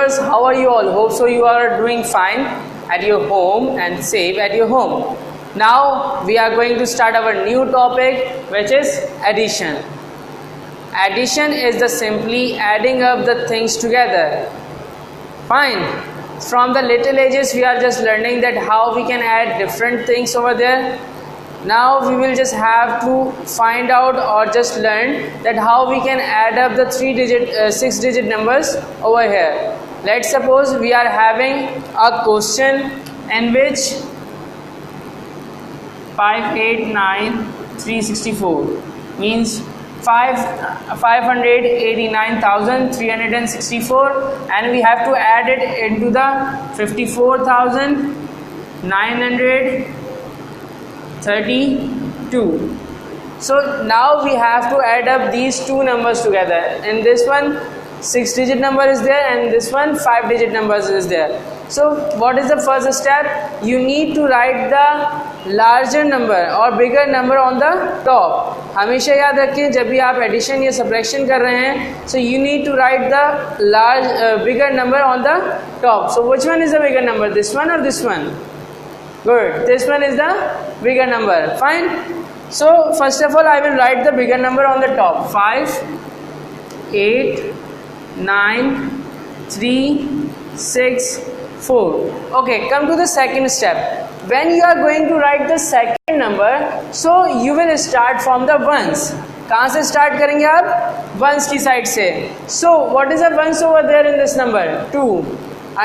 viewers, how are you all? Hope so you are doing fine at your home and safe at your home. Now we are going to start our new topic, which is addition. Addition is the simply adding up the things together. Fine. From the little ages we are just learning that how we can add different things over there. Now we will just have to find out or just learn that how we can add up the 6-digit numbers over here. Let's suppose we are having a question in which 589364 means 589,364, and we have to add it into the 54,932. So now we have to add up these two numbers together. In this one 6-digit number is there and this one 5-digit numbers is there. So what is the first step? You need to write the larger number or bigger number on the top. हमेशा याद रखें जब भी आप addition या subtraction कर रहे हैं, so you need to write the bigger number on the top. So which one is the bigger number? This one or this one? Good. This one is the bigger number. Fine. So first of all, I will write the bigger number on the top. 5, 8, 9, 3, 6, 4. Okay, come to the second step. When you are going to write the second number, so you will start from the ones. कहाँ से start करेंगे आप? Ones की side से. So what is the ones over there in this number? 2.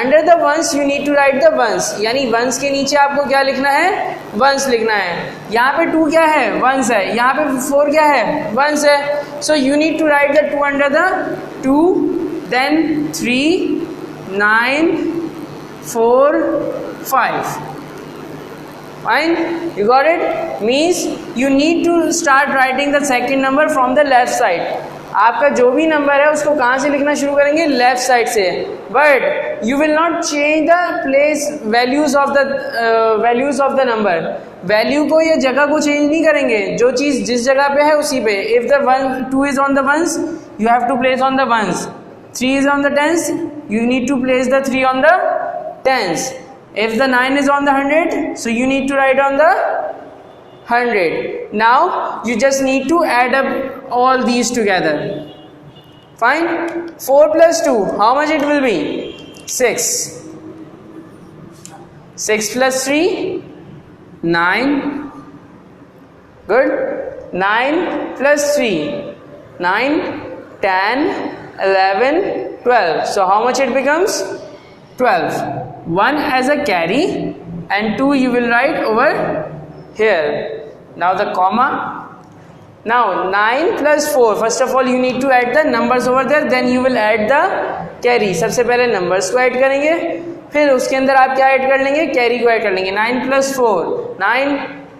Under the ones you need to write the ones. यानी ones के नीचे आपको क्या लिखना है? Ones लिखना है. यहाँ पे 2 क्या है? Ones है. यहाँ पे 4 क्या है? Ones है. So you need to write the 2 under the 2, then 3, 9, 4, 5. Fine, you got it? Means you need to start writing the second number from the left side. आपका जो भी नंबर है उसको कहाँ से लिखना शुरू करेंगे? लेफ्ट साइड से. But you will not change the place values of the number. Value को या जगह को चेंज नहीं करेंगे. जो चीज़ जिस जगह पे है उसी पे. If the 2 is on the ones, you have to place on the ones. 3 is on the tens, you need to place the 3 on the tens. If the 9 is on the 100, so you need to write on the 100. Now you just need to add up all these together. Fine. 4 plus 2, how much it will be? 6. 6 plus 3, 9. Good. 9 plus 3, 9, 10, 11, 12. So how much it becomes? 12. 1 as a carry and 2 you will write over here. Now the comma. Now 9 plus 4. First of all you need to add the numbers over there, then you will add the carry. सबसे पहले numbers को add करेंगे, फिर उसके अंदर आप क्या add कर लेंगे? Carry को add कर लेंगे. 9 plus 4, 9,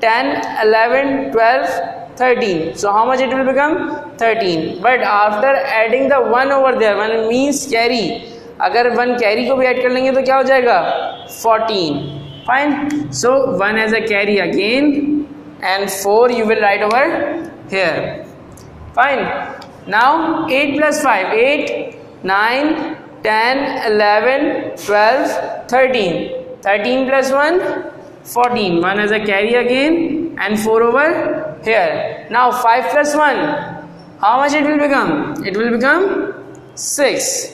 10, 11, 12, 13. So how much it will become? 13. But after adding the 1 over there, 1 means carry. अगर 1 carry को भी add कर लेंगे तो क्या हो जाएगा? 14. Fine. So 1 as a carry again and 4 you will write over here. Fine. Now 8 plus 5, 8, 9, 10, 11, 12, 13. 13 plus 1, 14. 1 as a carry again and 4 over here. Now 5 plus 1, how much it will become? It will become 6.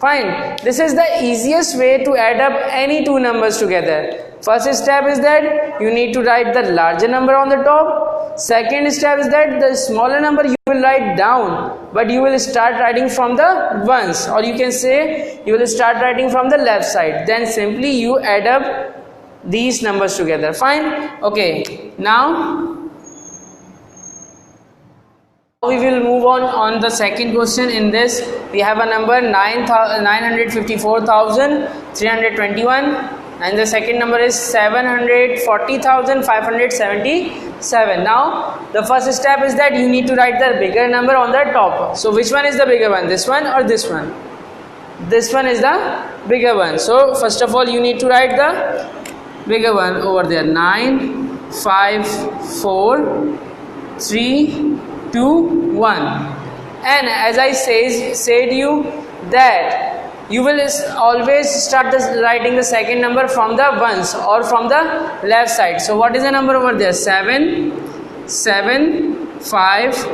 Fine. This is the easiest way to add up any two numbers together. First step is that you need to write the larger number on the top. Second step is that the smaller number you will write down, but you will start writing from the ones, or you can say you will start writing from the left side. Then simply you add up these numbers together. Fine. Okay. Now we will move on the second question. In this we have a number 954,321 and the second number is 740,577. Now the first step is that you need to write the bigger number on the top. So which one is the bigger one? This one or this one? This one is the bigger one. So first of all you need to write the bigger one over there. 9, 5, 4, 3, 2, 1. And as I said you that you will always start writing the second number from the ones or from the left side. So what is the number over there? 7 7 5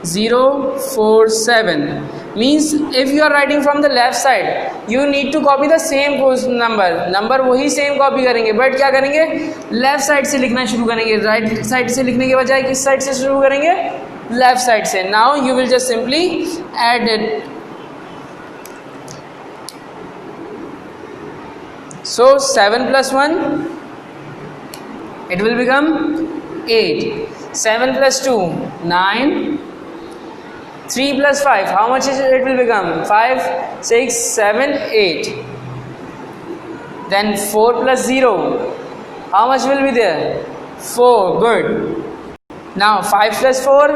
0 4 7 means if you are writing from the left side you need to copy the same number वही same copy करेंगे, but क्या करेंगे, left side से लिखना शुरू करेंगे. Right side से लिखने के बजाय किस साइड से शुरू करेंगे? लेफ्ट साइड से. Now you will just simply add it. So 7 plus 1, it will become 8. 7 plus 2, 9. 3 plus 5, how much it will become? 5, 6, 7, 8. Then 4 plus 0, how much will be there? 4, good. Now 5 plus 4,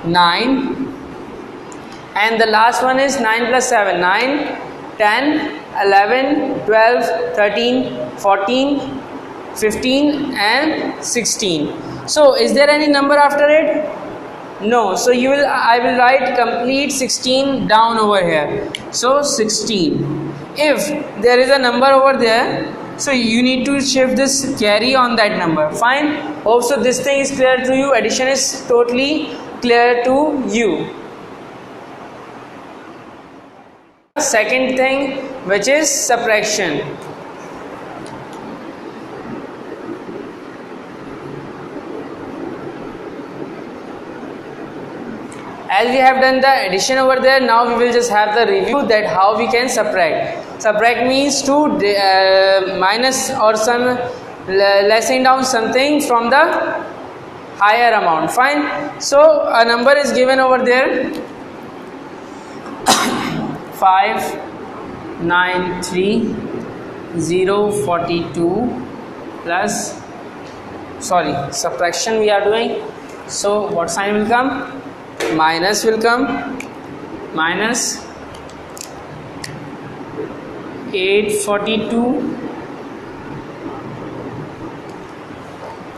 9. And the last one is 9 plus 7, 9, 10, 11, 12, 13, 14, 15 and 16. So is there any number after it? No. So I will write complete 16 down over here. So 16. If there is a number over there, so you need to shift this carry on that number. Fine. Hope so this thing is clear to you. Addition is totally clear to you. Second thing, which is subtraction. As we have done the addition over there, now we will just have the review that how we can subtract. Subtract means to minus or some lessen down something from the higher amount. Fine. So a number is given over there. 5 9 3 0 42 plus, sorry, subtraction we are doing, so what sign will come? Minus will come. Minus 842,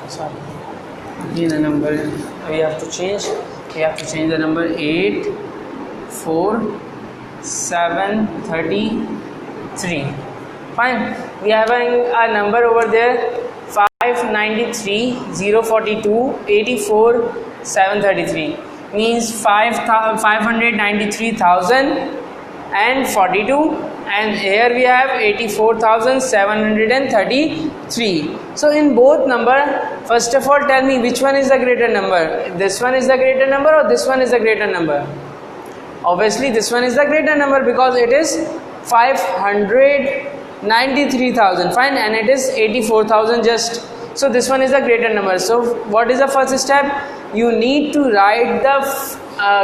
sorry, the number we have to change the number. 8 4 733. Fine. We have a number over there, 593 042 84 733 means 593,042, and here we have 84,733. So in both number, first of all tell me which one is the greater number. This one is the greater number or this one is the greater number? Obviously this one is the greater number because it is 593,000. Fine. And it is 84,000 just. So this one is the greater number. So what is the first step? You need to write the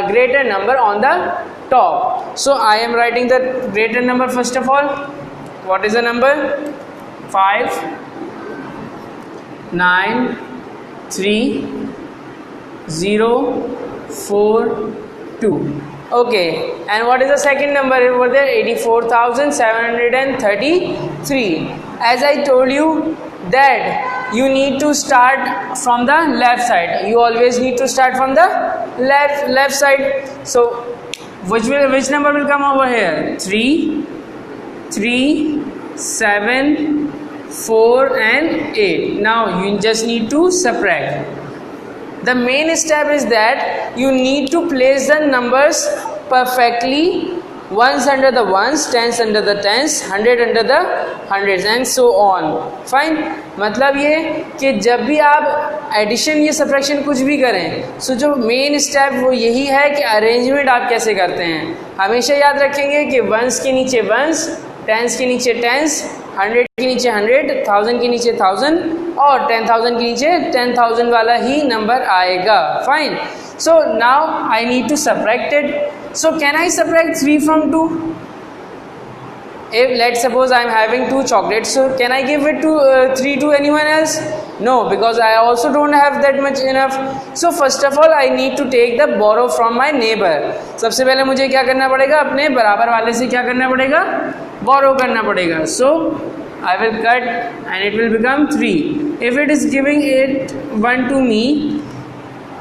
greater number on the top. So I am writing the greater number first of all. What is the number? 5 9 3 0 4 2. Okay, and what is the second number over there? 84,733. As I told you that you need to start from the left side. You always need to start from the left side. So which number will come over here? 3 3 7 4 and 8. Now you just need to subtract. The main step is that you need to place the numbers perfectly, ones under the ones, tens under the tens, 100 under the hundreds and so on. Fine. मतलब ये कि जब भी आप addition या subtraction कुछ भी करें, सो जो मेन स्टेप वो यही है कि अरेंजमेंट आप कैसे करते हैं. हमेशा याद रखेंगे कि वंस के नीचे वंस, टेंस के नीचे टेंस, 100 के नीचे 100, 1000 के नीचे 1000 और 10,000 के नीचे 10,000 वाला ही नंबर आएगा. Fine. So now I need to subtract it. So can I subtract 3 from 2? If let's suppose I am having 2 chocolates, so can I give it to 3 to anyone else? No, because I also don't have that much enough. So first of all I need to take the borrow from my neighbor. सबसे पहले मुझे क्या करना पड़ेगा? अपने बराबर वाले से क्या करना पड़ेगा? Borrow करना पड़ेगा. So I will cut and it will become 3. If it is giving it 1 to me,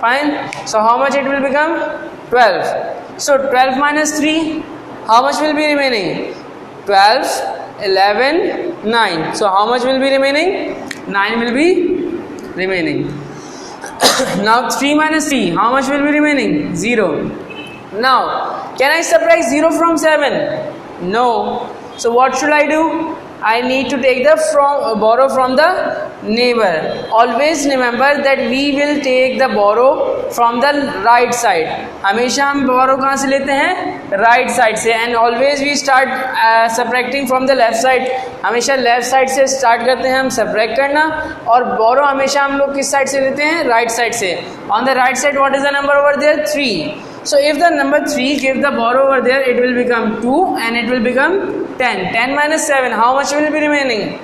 fine. So how much it will become? 12. So 12 minus 3, how much will be remaining? 12, 11, 9. So how much will be remaining? 9 will be remaining. Now 3 minus 3, how much will be remaining? 0. Now can I subtract 0 from 7? No. So what should I do? I need to take the borrow from the neighbor. Always remember that we will take the borrow from the right side. हमेशा हम borrow कहाँ से लेते हैं? Right side से. And always we start subtracting from the left side. हमेशा left side से start करते हैं हम subtract करना, और borrow हमेशा हम लोग किस side से लेते हैं? Right side से. On the right side, what is the number over there? 3. So if the number 3 give the borrow over there, it will become 2 and it will become 10. 10 minus 7, how much will be remaining?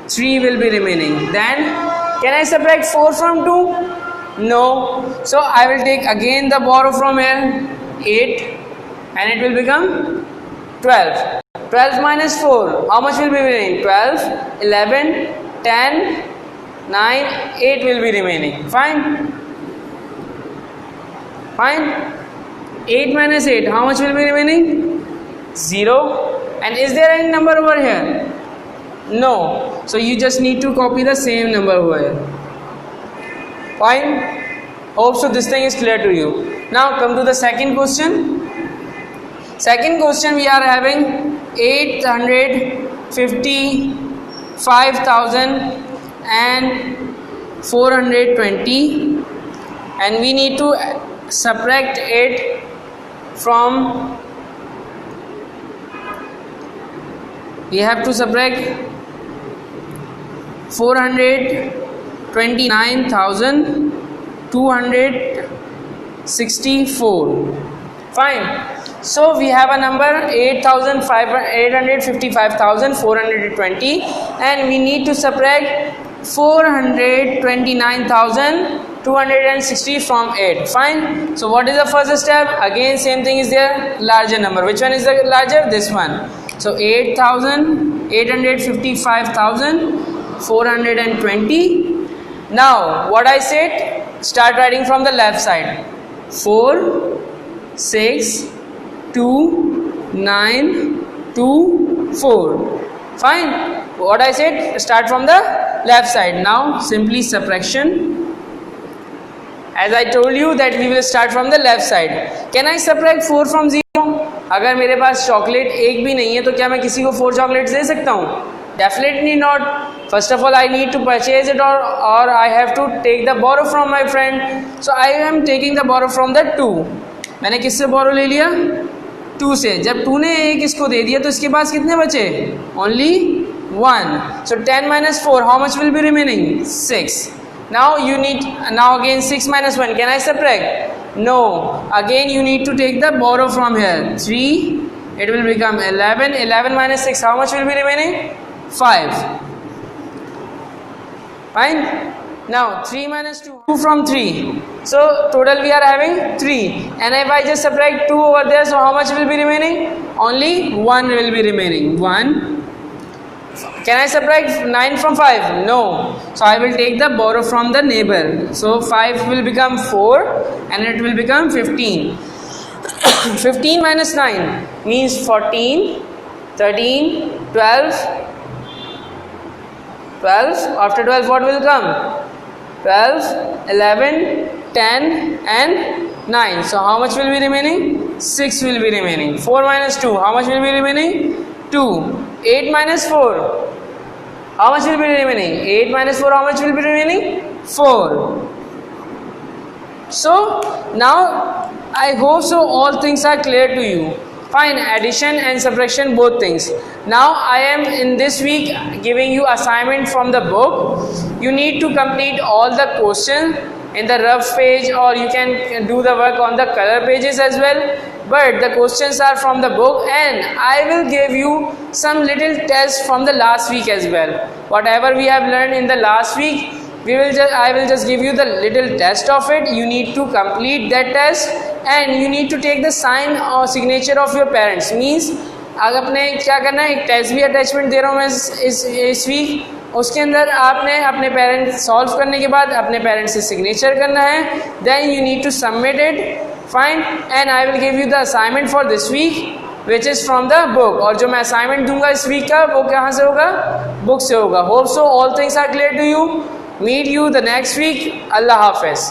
3 will be remaining. Then can I subtract 4 from 2? No. So I will take again the borrow from here, 8, and it will become 12. 12 minus 4, how much will be remaining? 12, 11, 10, 9, 8 will be remaining. Fine. Fine. 8 minus 8, how much will be remaining? 0. And is there any number over here? No. So you just need to copy the same number over here. Fine. Hope so this thing is clear to you. Now come to the second question. Second question, we are having 855,420, and we need to subtract it from, we have to subtract 429,264. Fine. So we have a number 855,420, and we need to subtract 429,260 from 8. Fine. So what is the first step? Again same thing is there, larger number. Which one is the larger? This one. So 8,420. Now what I said, start writing from the left side. 4, 6, 2, 9, 2, 4. Fine. What I said, start from the left side. Now simply subtraction. As I told you that we will start from the left side. Can I subtract 4 from 0? अगर मेरे पास chocolate एक भी नहीं है तो क्या मैं किसी को 4 चॉकलेट्स दे सकता हूँ? Definitely not. First of all, I need to purchase it, or I have to take the borrow from my friend. So I am taking the borrow from the 2. मैंने किससे borrow ले लिया? 2 से. जब 2 ने 1 इसको दे दिया तो इसके पास कितने बचे? Only 1. So 10 minus 4, how much will be remaining? 6. Now again 6 minus 1. Can I subtract? No. Again you need to take the borrow from here. 3. It will become 11. 11 minus 6, how much will be remaining? 5. Fine. Now 3 minus 2, 2 from 3. So total we are having 3. And if I just subtract 2 over there, so how much will be remaining? Only 1 will be remaining. 1. Can I subtract 9 from 5? No. So I will take the borrow from the neighbor. So 5 will become 4 and it will become 15. 15 minus 9 means 14, 13, 12. 12. After 12 what will come? 12, 11, 10 and 9. So how much will be remaining? 6 will be remaining. 4 minus 2, how much will be remaining? 2. 8 minus 4, how much will be remaining? 8 minus 4, how much will be remaining? 4. So now I hope so all things are clear to you. Fine. Addition and subtraction, both things. Now I am in this week giving you assignment from the book. You need to complete all the questions in the rough page, or you can do the work on the color pages as well. But the questions are from the book, and I will give you some little tests from the last week as well. Whatever we have learned in the last week, I will just give you the little test of it. You need to complete that test, and you need to take the sign or signature of your parents. Means अगर आपने क्या करना है, एक test भी attachment दे रहा हूँ मैं इस वीक, उसके अंदर आपने अपने पेरेंट्स सॉल्व करने के बाद अपने पेरेंट्स से सिग्नेचर करना है. Then you need to submit it. Fine. And I will give you the assignment for this week. Which is from the book, और जो मैं असाइनमेंट दूंगा इस वीक का वो कहाँ से होगा, बुक से होगा. Hope so all things are clear to you. Meet you the next week. अल्लाह हाफिज़.